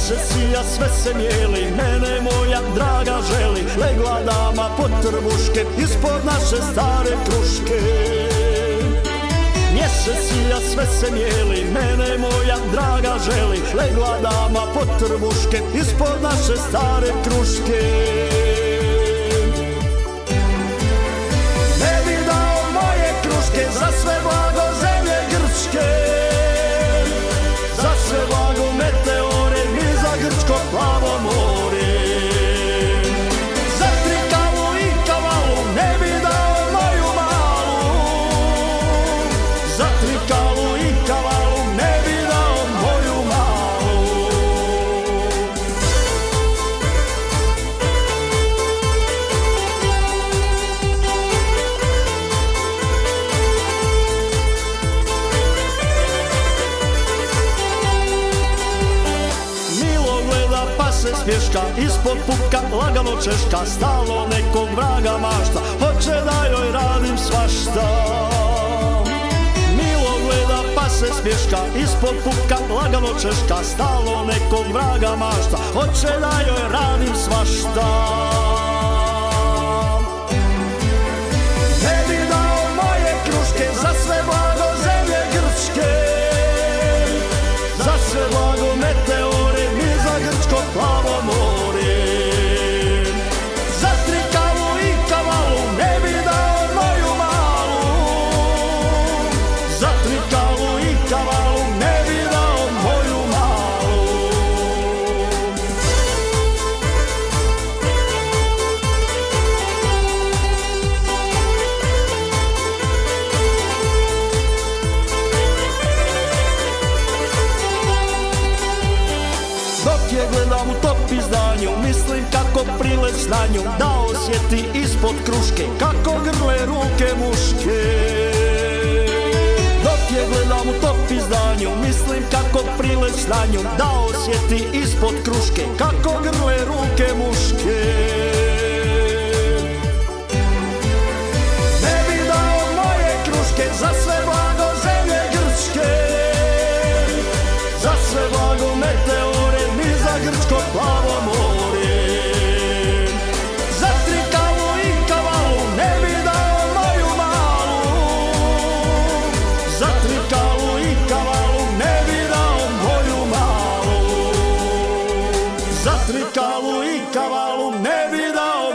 Mjeseci, a sve se mijeli, mene moja draga želi. Legla dama pod trbuške, ispod naše stare kruške. Mjeseci, a sve se mijeli, mene moja draga želi. Legla dama pod trbuške, ispod naše stare kruške. Ne bi dao moje kruške za sve blago zemlje Grčke, za sve blago meteore, ni za grčko plavo more. Za trikalu i kavalu ne bi dao moju malu, za trikalu i kavalu ne bi dao moju malu. Milo gleda pa se smješka, ispod pupka lagano češka. Stalno nekog vraga mašta, hoće da joj radim svašta. Milo gleda pa se smješka, ispod pupka lagano češka. Stalno nekog vraga mašta, hoće da joj radim svašta. Ne bi dao moje kruške za sve blago zemlje Grčke, za sve blago meteore, ni za grčko plavo more. Za trikalu i kavalu ne bi dao moju malu, za trikalu i kavalu ne bi dao moju malu. Dok je gledam u top izdanju, mislim kako prileć na nju, da osjeti ispod kruške kako grle ruke muške. Dok je gledam u top izdanju, mislim kako prileć na nju, da osjeti ispod kruške kako grle ruke muške. Ne bi dao moje kruške za sve blago zemlje Grčke, za sve blago meteore, ni za grčko plavo more. Za trikalu i kavalu ne bi dao moju malu, za trikalu i kavalu ne bi dao moju malu, za trikalu i kavalu ne bi dao